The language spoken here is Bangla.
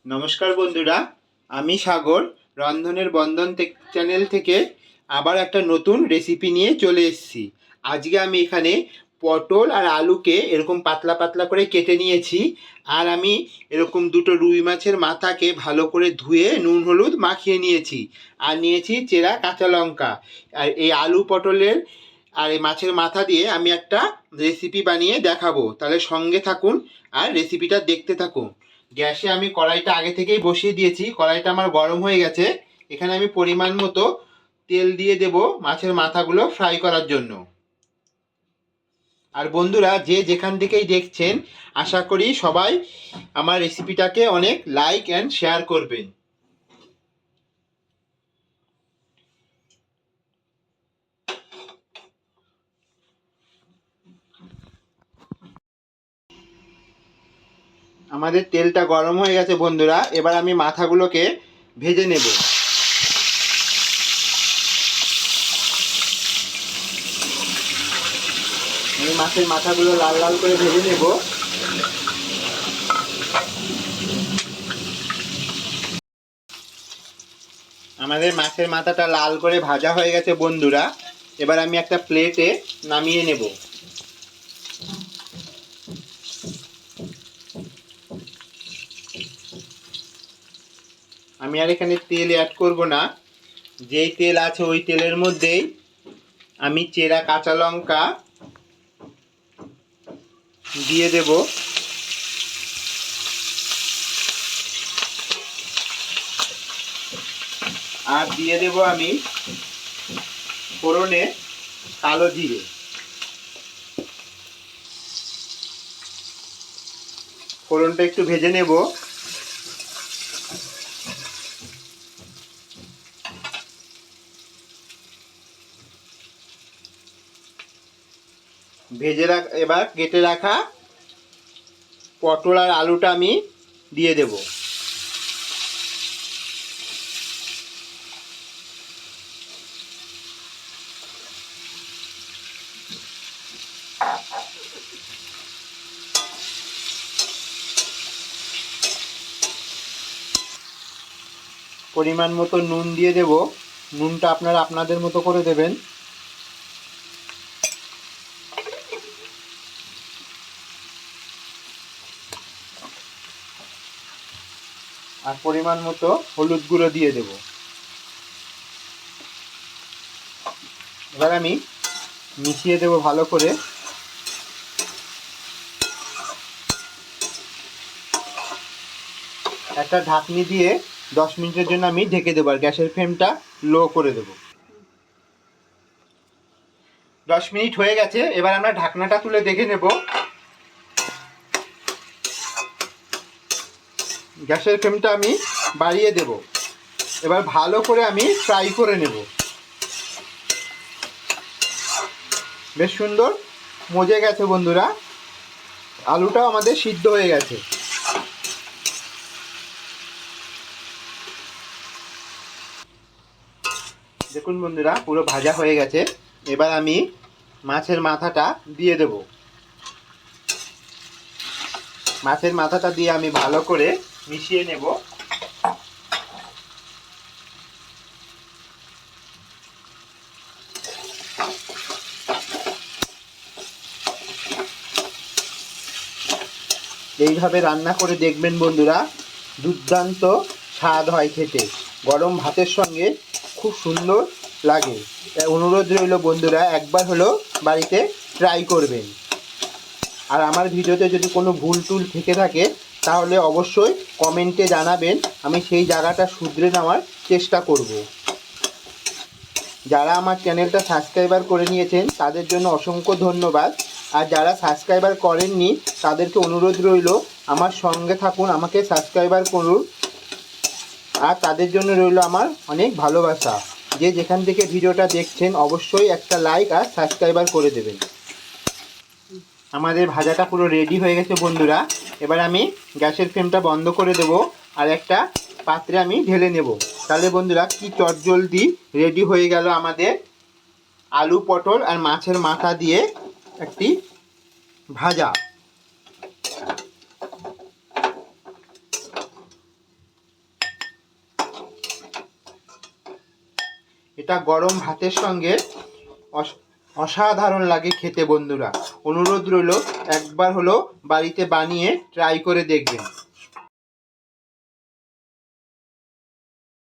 নমস্কার বন্ধুরা, আমি সাগর রন্ধনের বন্ধন চ্যানেল থেকে আবার একটা নতুন রেসিপি নিয়ে চলে এসেছি। আজকে আমি এখানে পটল আর আলুকে এরকম পাতলা পাতলা করে কেটে নিয়েছি। আর আমি এরকম দুটো রুই মাছের মাথাকে ভালো করে ধুয়ে নুন হলুদ মাখিয়ে নিয়েছি। আর নিয়েছি চেরা কাঁচা লঙ্কা। আর এই আলু পটলের আর এই মাছের মাথা দিয়ে আমি একটা রেসিপি বানিয়ে দেখাবো। তাহলে সঙ্গে থাকুন আর রেসিপিটা দেখতে থাকুন। গ্যাসে আমি কড়াইটা আগে থেকেই বসিয়ে দিয়েছি। কড়াইটা আমার গরম হয়ে গেছে। এখানে আমি পরিমাণ মতো তেল দিয়ে দেব মাছের মাথাগুলো ফ্রাই করার জন্য। আর বন্ধুরা, যে যেখান থেকেই দেখছেন, আশা করি সবাই আমার রেসিপিটাকে অনেক লাইক অ্যান্ড শেয়ার করবেন। আমাদের তেলটা গরম হয়ে গেছে বন্ধুরা। এবার আমি মাথাগুলোকে ভেজে নেব। আমি মাছের মাথাগুলো লাল লাল করে ভেজে নেব। আমাদের মাছের মাথাটা লাল করে ভাজা হয়ে গেছে বন্ধুরা। এবার আমি একটা প্লেটে নামিয়ে নেব। আমি আর এখানে তেল অ্যাড করব না। যেই তেল আছে ওই তেলের মধ্যেই আমি চেরা কাঁচা লঙ্কা দিয়ে দেব। আর দিয়ে দেব আমি ফোড়নে কালো জিরে। ফোড়নটা একটু ভেজে নেব। এবার কেটে রাখা পটল আর আলুটা আমি দিয়ে দেব। পরিমাণ মতো নুন দিয়ে দেব। নুনটা আপনারা আপনাদের মতো করে দেবেন। আর পরিমাণ মতো হলুদ গুঁড়ো দিয়ে দেব। এবার আমি মিশিয়ে দেব ভালো করে। একটা ঢাকনি দিয়ে 10 মিনিটের জন্য আমি ঢেকে দেবো। আর গ্যাসের ফ্লেমটা লো করে দেব। 10 মিনিট হয়ে গেছে। এবার আমরা ঢাকনাটা তুলে দেখে নেব। গ্যাসের ফ্লেমটা আমি বাড়িয়ে দেব। এবার ভালো করে আমি ফ্রাই করে নেব। বেশ সুন্দর মজে গেছে বন্ধুরা। আলুটাও আমাদের সিদ্ধ হয়ে গেছে। দেখুন বন্ধুরা, পুরো ভাজা হয়ে গেছে। এবার আমি মাছের মাথাটা দিয়ে দেব। মাছের মাথাটা দিয়ে আমি ভালো করে মিশিয়ে নেব। এইভাবে রান্না করে দেখবেন বন্ধুরা, দুর্দান্ত স্বাদ হয় খেতে। গরম ভাতের সঙ্গে খুব সুন্দর লাগে। অনুরোধ রইল বন্ধুরা, একবার হলো বাড়িতে ট্রাই করবেন। আর আমার ভিডিওতে যদি কোনো ভুল টুল থেকে থাকে তাহলে অবশ্যই কমেন্টে জানাবেন। আমি সেই জায়গাটা শুধরে নেওয়ার চেষ্টা করব। যারা আমার চ্যানেলটা সাবস্ক্রাইবার করে নিয়েছেন তাদের জন্য অসংখ্য ধন্যবাদ। আর যারা সাবস্ক্রাইবার করেননি তাদেরকে অনুরোধ রইল আমার সঙ্গে থাকুন, আমাকে সাবস্ক্রাইবার করুন। আর তাদের জন্য রইল আমার অনেক ভালোবাসা। যে যেখান থেকে ভিডিওটা দেখছেন অবশ্যই একটা লাইক আর সাবস্ক্রাইবার করে দেবেন। আমাদের ভাজাটা পুরো রেডি হয়ে গেছে বন্ধুরা। এবার আমি গ্যাসের ফ্লেমটা বন্ধ করে দেব আর একটা পাত্রে আমি ঢেলে নেব। তাহলে বন্ধুরা কি চটজলদি রেডি হয়ে গেল আমাদের আলু পটল আর মাছের মাথা দিয়ে একটি ভাজা। এটা গরম ভাতের সঙ্গে অসাধারণ লাগে খেতে বন্ধুরা। অনুরোধ রইল একবার হলো বাড়িতে বানিয়ে ট্রাই করে দেখবেন।